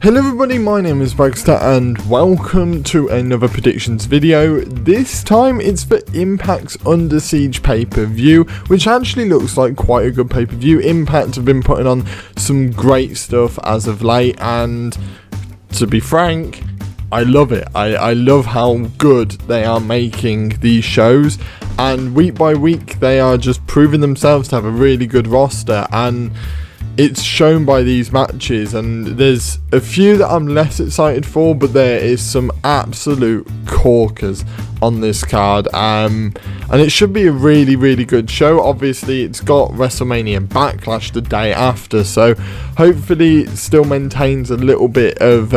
Hello everybody, my name is Bragster and welcome to another predictions video. This time it's for Impact's Under Siege pay-per-view, which actually looks like quite a good pay-per-view. Impact have been putting on some great stuff as of late, and to be frank, I love it. I love how good they are making these shows, and week by week they are just proving themselves to have a really good roster, and it's shown by these matches. And there's a few that I'm less excited for, but there is some absolute corkers on this card, and it should be a really good show. Obviously it's got WrestleMania Backlash the day after, so hopefully it still maintains a little bit of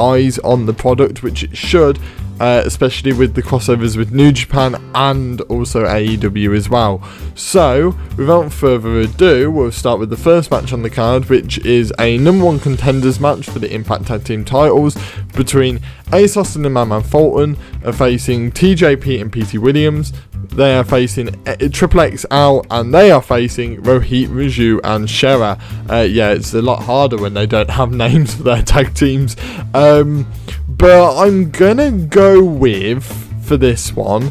eyes on the product, which it should, especially with the crossovers with New Japan and also AEW as well. So without further ado, we'll start with the first match on the card, which is a number 1 contenders match for the Impact Tag Team titles between Ace Austin and Madman Fulton are facing TJP and PT Williams. They are facing Triple XL and they are facing Rohit Raju and Shera. Yeah, it's a lot harder when they don't have names for their tag teams. But I'm gonna go with, for this one,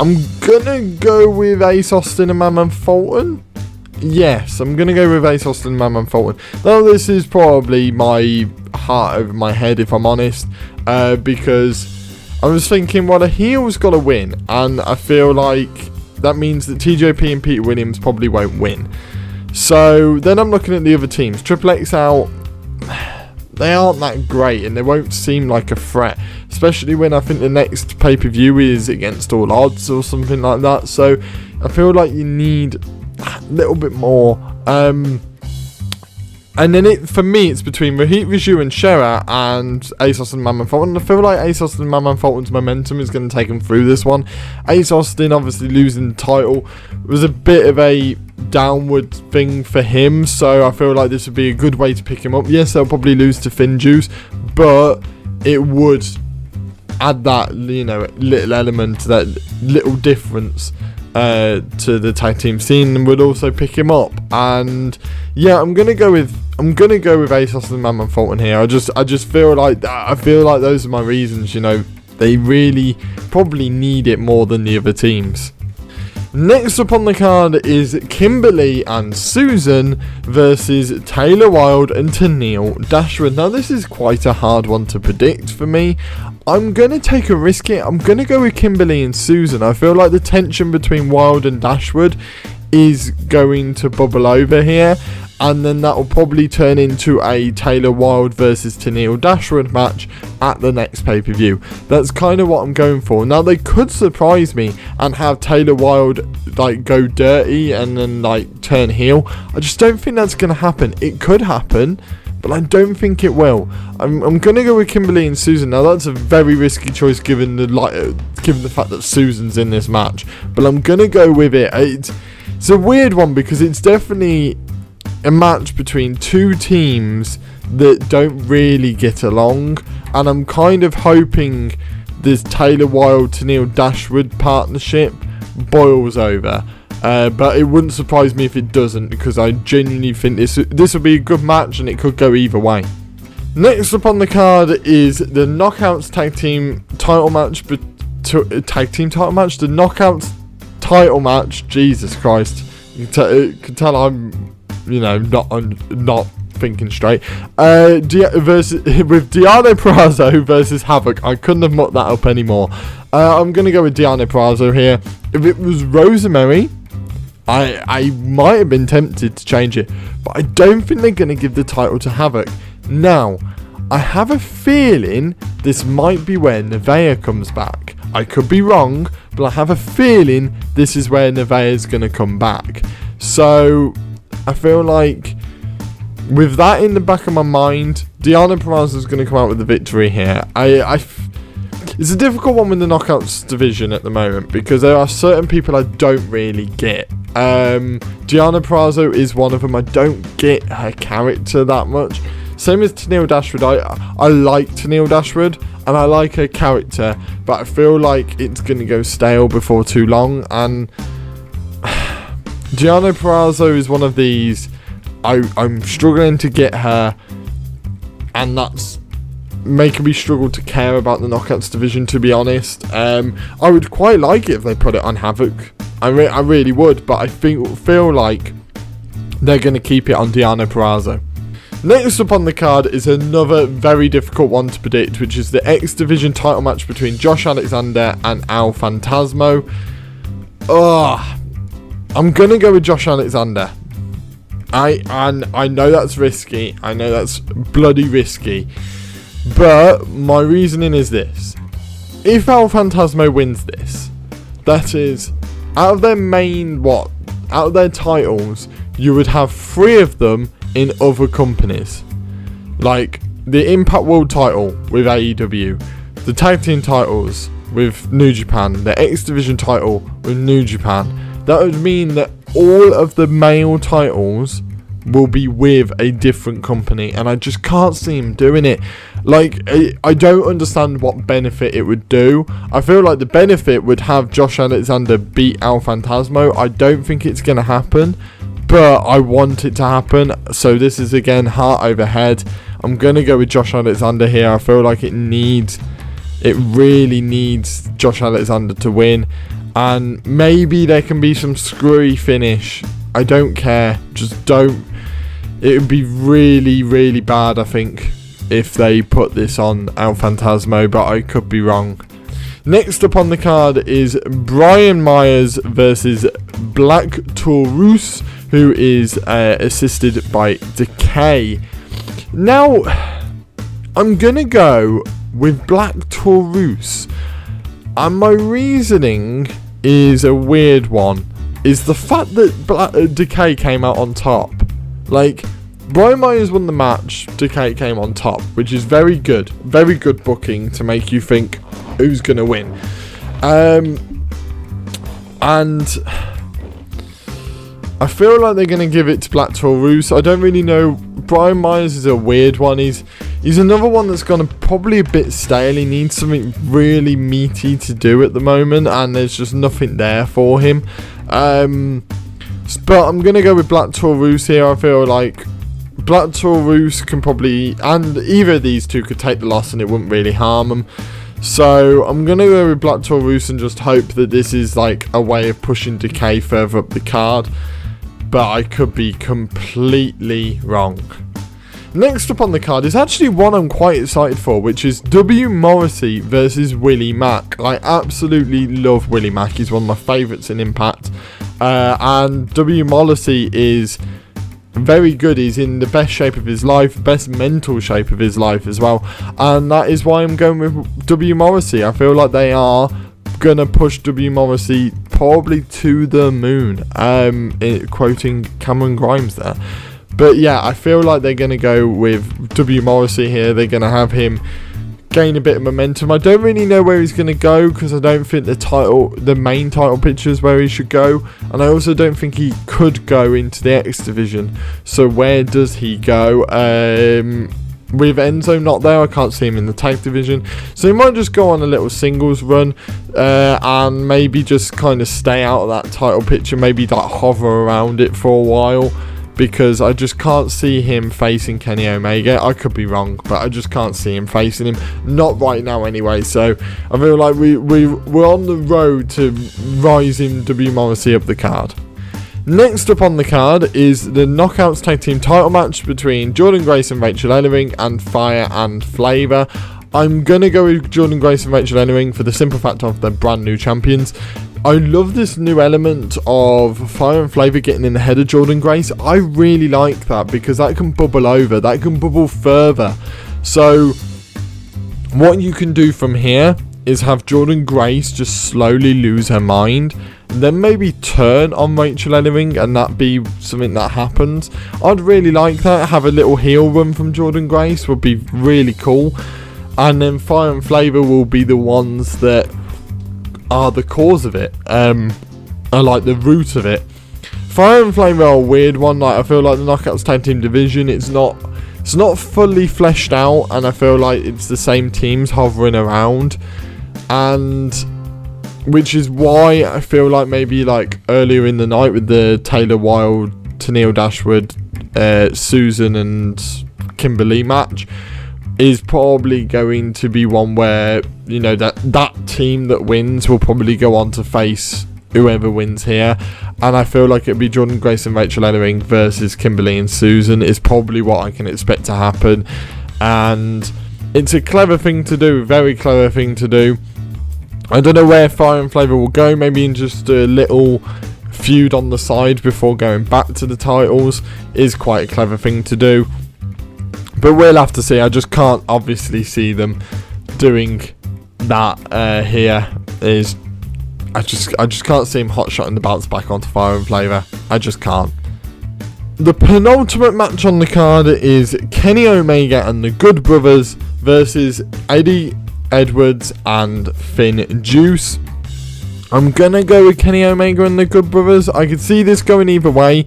I'm gonna go with Ace Austin and Madman Fulton. Yes, I'm gonna go with Ace Austin and Madman Fulton. Now this is probably my heart over my head, if I'm honest, because I was thinking, well, a heel's got to win, and I feel like that means that TJP and Peter Williams probably won't win. So then I'm looking at the other teams. Triple XL, they aren't that great, and they won't seem like a threat, especially when I think the next pay-per-view is against All Odds or something like that. So I feel like you need a little bit more. And then for me, it's between Rohit Raju and Shera and Ace Austin and Madman Fulton. I feel like Ace Austin and Madman Fulton's momentum is going to take them through this one. Ace Austin obviously losing the title was a bit of a downward thing for him, so I feel like this would be a good way to pick him up. Yes, they'll probably lose to FinJuice, but it would add that, you know, little element, that little difference to the tag team scene, and would also pick him up. And yeah, I'm gonna go with Ace Austin and Madman Fulton here. I just feel like those are my reasons. You know, they really probably need it more than the other teams. Next up on the card is Kimberly and Susan versus Taylor Wilde and Tennille Dashwood. Now this is quite a hard one to predict for me. I'm going to take a risk here. I'm going to go with Kimberly and Susan. I feel like the tension between Wilde and Dashwood is going to bubble over here, and then that will probably turn into a Taylor Wilde versus Tennille Dashwood match at the next pay-per-view. That's kind of what I'm going for. Now they could surprise me and have Taylor Wilde like go dirty and then like turn heel. I just don't think that's going to happen. It could happen, but I don't think it will. I'm going to go with Kimberly and Susan. Now that's a very risky choice given the fact that Susan's in this match, but I'm going to go with it. It's a weird one because it's definitely a match between two teams that don't really get along, and I'm kind of hoping this Taylor Wilde Tennille Dashwood partnership boils over. But it wouldn't surprise me if it doesn't, because I genuinely think this will be a good match and it could go either way. Next up on the card is the Knockouts Tag Team title match. The Knockouts title match. Jesus Christ. You can tell I'm, you know, not thinking straight. With Deonna Purrazzo versus Havok. I couldn't have mucked that up anymore. I'm going to go with Deonna Purrazzo here. If it was Rosemary, I might have been tempted to change it, but I don't think they're going to give the title to Havok. Now, I have a feeling this might be where Nevaeh comes back. I could be wrong, but I have a feeling this is where Nevaeh is going to come back. So, I feel like with that in the back of my mind, Deonna Purrazzo is going to come out with the victory here. It's a difficult one with the Knockouts division at the moment, because there are certain people I don't really get. Deonna Purrazzo is one of them. I don't get her character that much. Same as Tennille Dashwood. I like Tennille Dashwood and I like her character, but I feel like it's going to go stale before too long. And Deonna Purrazzo is one of these I'm struggling to get her, and that's making me struggle to care about the Knockouts division, to be honest. I would quite like it if they put it on Havok. I really would, but I feel like they're going to keep it on Deonna Purrazzo. Next up on the card is another very difficult one to predict, which is the X Division title match between Josh Alexander and Al Phantasmo. I'm going to go with Josh Alexander. I know that's risky. I know that's bloody risky. But my reasoning is this. If Al Phantasmo wins this, that is, out of their out of their titles, you would have 3 of them in other companies, like the Impact World title with AEW, the tag team titles with New Japan, the X Division title with New Japan. That would mean that all of the male titles will be with a different company, and I just can't see him doing it. Like, I don't understand what benefit it would do. I feel like the benefit would have Josh Alexander beat Al Phantasmo. I don't think it's going to happen, but I want it to happen. So this is, again, heart over head. I'm going to go with Josh Alexander here. I feel like it really needs Josh Alexander to win. And maybe there can be some screwy finish. I don't care. Just don't. It would be really, really bad, I think, if they put this on Al Phantasmo, but I could be wrong. Next up on the card is Brian Myers versus Black Taurus, who is assisted by Decay. Now, I'm going to go with Black Taurus, and my reasoning is a weird one. Is the fact that Decay came out on top. Like, Brian Myers won the match, Decay came on top, which is very good booking to make you think who's going to win. And I feel like they're going to give it to Black Taurus. I don't really know. Brian Myers is a weird one. He's another one that's gone probably a bit stale. He needs something really meaty to do at the moment, and there's just nothing there for him. But I'm going to go with Black Taurus here. I feel like Black Taurus can probably, and either of these two could take the loss and it wouldn't really harm them. So I'm going to go with Black Taurus and just hope that this is like a way of pushing Decay further up the card. But I could be completely wrong. Next up on the card is actually one I'm quite excited for, which is W.Morrissey versus Willy Mac. I absolutely love Willy Mac. He's one of my favourites in Impact. And W.Morrissey is very good. He's in the best shape of his life, best mental shape of his life as well. And that is why I'm going with W.Morrissey. I feel like they are going to push W.Morrissey probably to the moon. Quoting Cameron Grimes there. But yeah, I feel like they're going to go with W.Morrissey here. They're going to have him gain a bit of momentum. I don't really know where he's going to go, because I don't think the main title picture is where he should go. And I also don't think he could go into the X Division. So where does he go? With Enzo not there, I can't see him in the tag division. So he might just go on a little singles run and maybe just kind of stay out of that title picture. Maybe like hover around it for a while. Because I just can't see him facing Kenny Omega. I could be wrong, but I just can't see him facing him. Not right now anyway. So I feel like we're on the road to rising W.Morrissey up the card. Next up on the card is the Knockouts Tag Team title match between Jordynne Grace and Rachel Ellering and Fire and Flava. I'm going to go with Jordynne Grace and Rachel Ellering for the simple fact of they're brand new champions. I love this new element of Fire and Flava getting in the head of Jordynne Grace. I really like that, because that can bubble over. That can bubble further. So what you can do from here is have Jordynne Grace just slowly lose her mind, and then maybe turn on Rachel Ellering, and that be something that happens. I'd really like that. Have a little heel run from Jordynne Grace would be really cool. And then Fire and Flava will be the ones that are the cause of it, are like the root of it. Fire and Flame are a weird one. Like, I feel like the Knockouts Tag Team division, it's not fully fleshed out, and I feel like it's the same teams hovering around, and which is why I feel like maybe like earlier in the night with the Taylor Wilde, Tennille Dashwood, Susan and Kimberly match is probably going to be one where, you know, that team that wins will probably go on to face whoever wins here. And I feel like it'd be Jordynne Grace and Rachel Ellering versus Kimberly and Susan is probably what I can expect to happen. And it's a clever thing to do, very clever thing to do. I don't know where Fire and Flava will go, maybe in just a little feud on the side before going back to the titles is quite a clever thing to do. But we'll have to see. I just can't obviously see them doing that here. I just can't see him hotshotting the bounce back onto Fire and Flava. I just can't. The penultimate match on the card is Kenny Omega and the Good Brothers versus Eddie Edwards and FinJuice. I'm gonna go with Kenny Omega and the Good Brothers. I could see this going either way.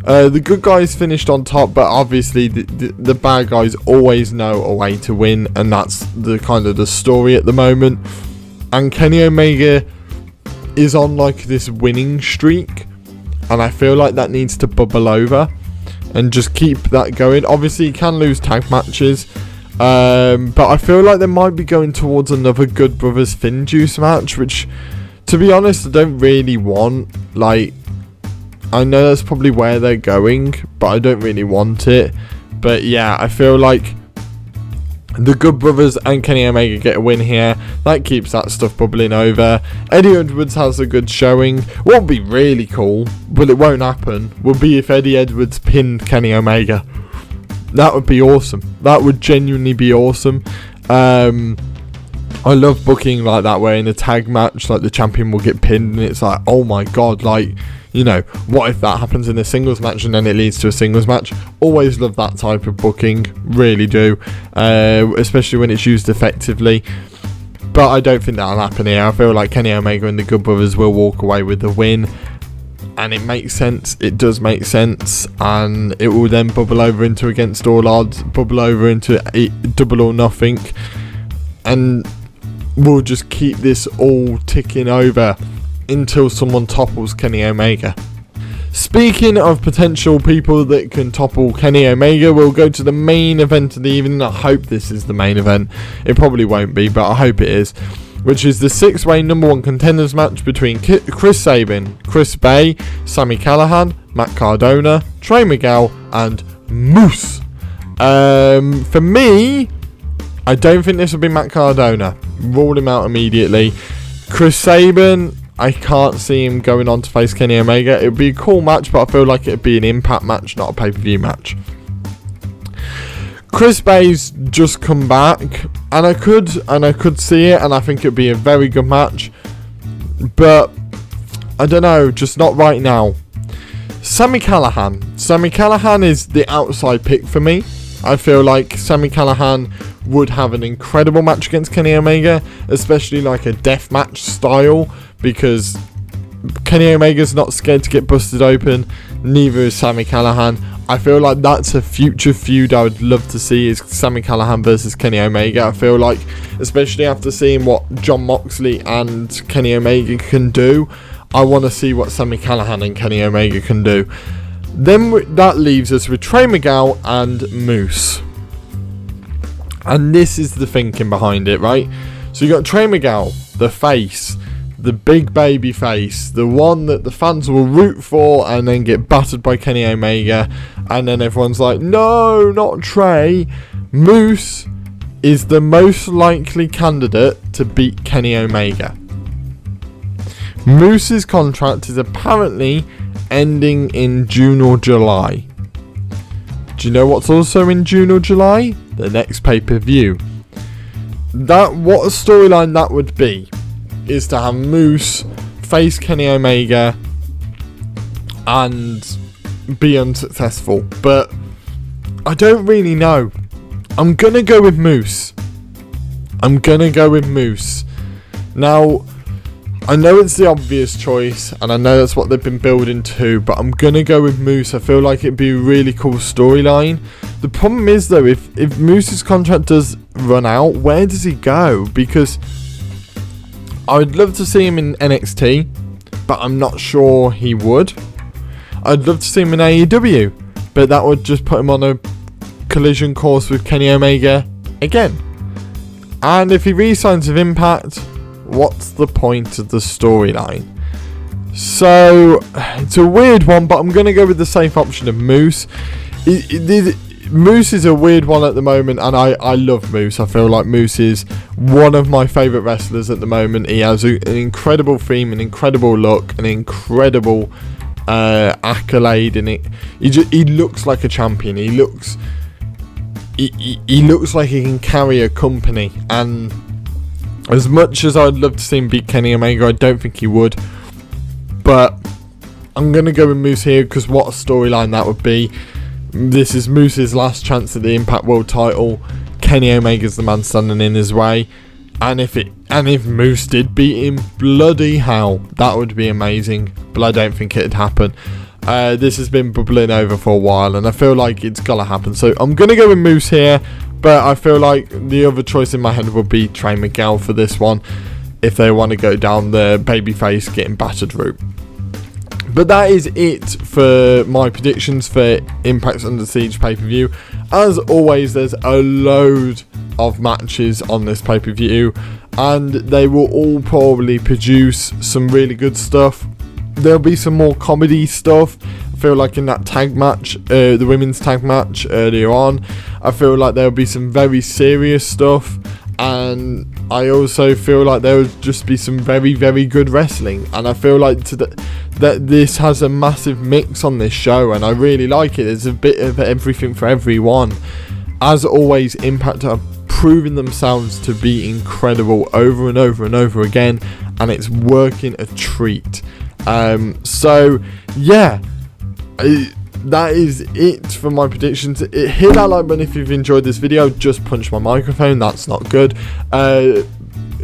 The good guys finished on top, but obviously the bad guys always know a way to win, and that's the kind of the story at the moment. And Kenny Omega is on like this winning streak, and I feel like that needs to bubble over and just keep that going. Obviously, he can lose tag matches, but I feel like they might be going towards another Good Brothers FinJuice match, which, to be honest, I don't really want. Like, I know that's probably where they're going, but I don't really want it. But yeah, I feel like the Good Brothers and Kenny Omega get a win here. That keeps that stuff bubbling over. Eddie Edwards has a good showing. What would be really cool, but it won't happen, would be if Eddie Edwards pinned Kenny Omega. That would be awesome. That would genuinely be awesome. I love booking like that, where in a tag match, like, the champion will get pinned, and it's like, oh my god, like, you know, what if that happens in a singles match and then it leads to a singles match? Always love that type of booking, really do, especially when it's used effectively. But I don't think that'll happen here. I feel like Kenny Omega and the Good Brothers will walk away with the win, and it makes sense. It does make sense, and it will then bubble over into Against All Odds, bubble over into Double or Nothing, and we'll just keep this all ticking over until someone topples Kenny Omega. Speaking of potential people that can topple Kenny Omega, we'll go to the main event of the evening. I hope this is the main event. It probably won't be, but I hope it is. Which is the 6-way number 1 contenders match between Chris Sabin, Chris Bay, Sami Callihan, Mack Cardona, Trey Miguel, and Moose. For me, I don't think this will be Mack Cardona. Rule him out immediately. Chris Sabin, I can't see him going on to face Kenny Omega. It would be a cool match, but I feel like it would be an Impact match, not a pay-per-view match. Chris Bay's just come back, and I could see it, and I think it would be a very good match. But I don't know, just not right now. Sami Callihan. Sami Callihan is the outside pick for me. I feel like Sami Callihan would have an incredible match against Kenny Omega, especially like a deathmatch style, because Kenny Omega's not scared to get busted open, neither is Sami Callihan. I feel like that's a future feud I would love to see, is Sami Callihan versus Kenny Omega. I feel like, especially after seeing what Jon Moxley and Kenny Omega can do, I want to see what Sami Callihan and Kenny Omega can do. Then that leaves us with Trey Miguel and Moose. And this is the thinking behind it, right? So you got Trey Miguel, the face, the big baby face, the one that the fans will root for and then get battered by Kenny Omega, and then everyone's like, no, not Trey. Moose is the most likely candidate to beat Kenny Omega. Moose's contract is apparently ending in June or July. Do you know what's also in June or July? The next pay-per-view. What a storyline that would be, is to have Moose face Kenny Omega and be unsuccessful. But I don't really know. I'm gonna go with Moose. Now, I know it's the obvious choice, and I know that's what they've been building to, but I'm going to go with Moose. I feel like it'd be a really cool storyline. The problem is, though, if Moose's contract does run out, where does he go? Because I would love to see him in NXT, but I'm not sure he would. I'd love to see him in AEW, but that would just put him on a collision course with Kenny Omega again. And if he re-signs with Impact, what's the point of the storyline? So it's a weird one, but I'm going to go with the safe option of Moose. Moose is a weird one at the moment, and I love Moose. I feel like Moose is one of my favourite wrestlers at the moment. He has an incredible theme, an incredible look, an incredible accolade, and he looks like a champion. He looks like he can carry a company, and as much as I'd love to see him beat Kenny Omega, I don't think he would. But I'm going to go with Moose here, because what a storyline that would be. This is Moose's last chance at the Impact World title. Kenny Omega's the man standing in his way. And if Moose did beat him, bloody hell, that would be amazing. But I don't think it'd happen. This has been bubbling over for a while, and I feel like it's got to happen. So I'm going to go with Moose here, but I feel like the other choice in my head would be Trey Miguel for this one, if they want to go down the babyface getting battered route. But that is it for my predictions for Impact Under Siege pay-per-view. As always, there's a load of matches on this pay-per-view, and they will all probably produce some really good stuff. There'll be some more comedy stuff. I feel like in that tag match, the women's tag match earlier on, I feel like there'll be some very serious stuff, and I also feel like there will just be some very, very good wrestling. And I feel like that this has a massive mix on this show, and I really like it. There's a bit of everything for everyone. As always, Impact are proving themselves to be incredible over and over and over again, and it's working a treat. So yeah, that is it for my predictions. Hit that like button if you've enjoyed this video. Just punch my microphone, that's not good.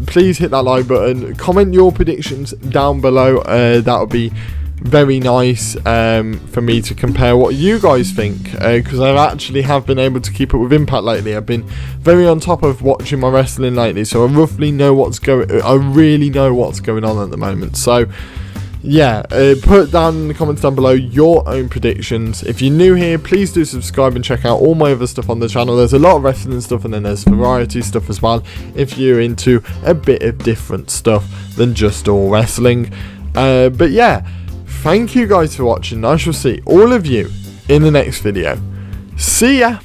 Please hit that like button, comment your predictions down below. That would be very nice for me to compare what you guys think, because I actually have been able to keep up with Impact lately. I've been very on top of watching my wrestling lately, so I roughly know I really know what's going on at the moment. So yeah, put down in the comments down below your own predictions. If you're new here, please do subscribe and check out all my other stuff on the channel. There's a lot of wrestling stuff, and then there's variety stuff as well, if you're into a bit of different stuff than just all wrestling. But yeah, thank you guys for watching. I shall see all of you in the next video. See ya!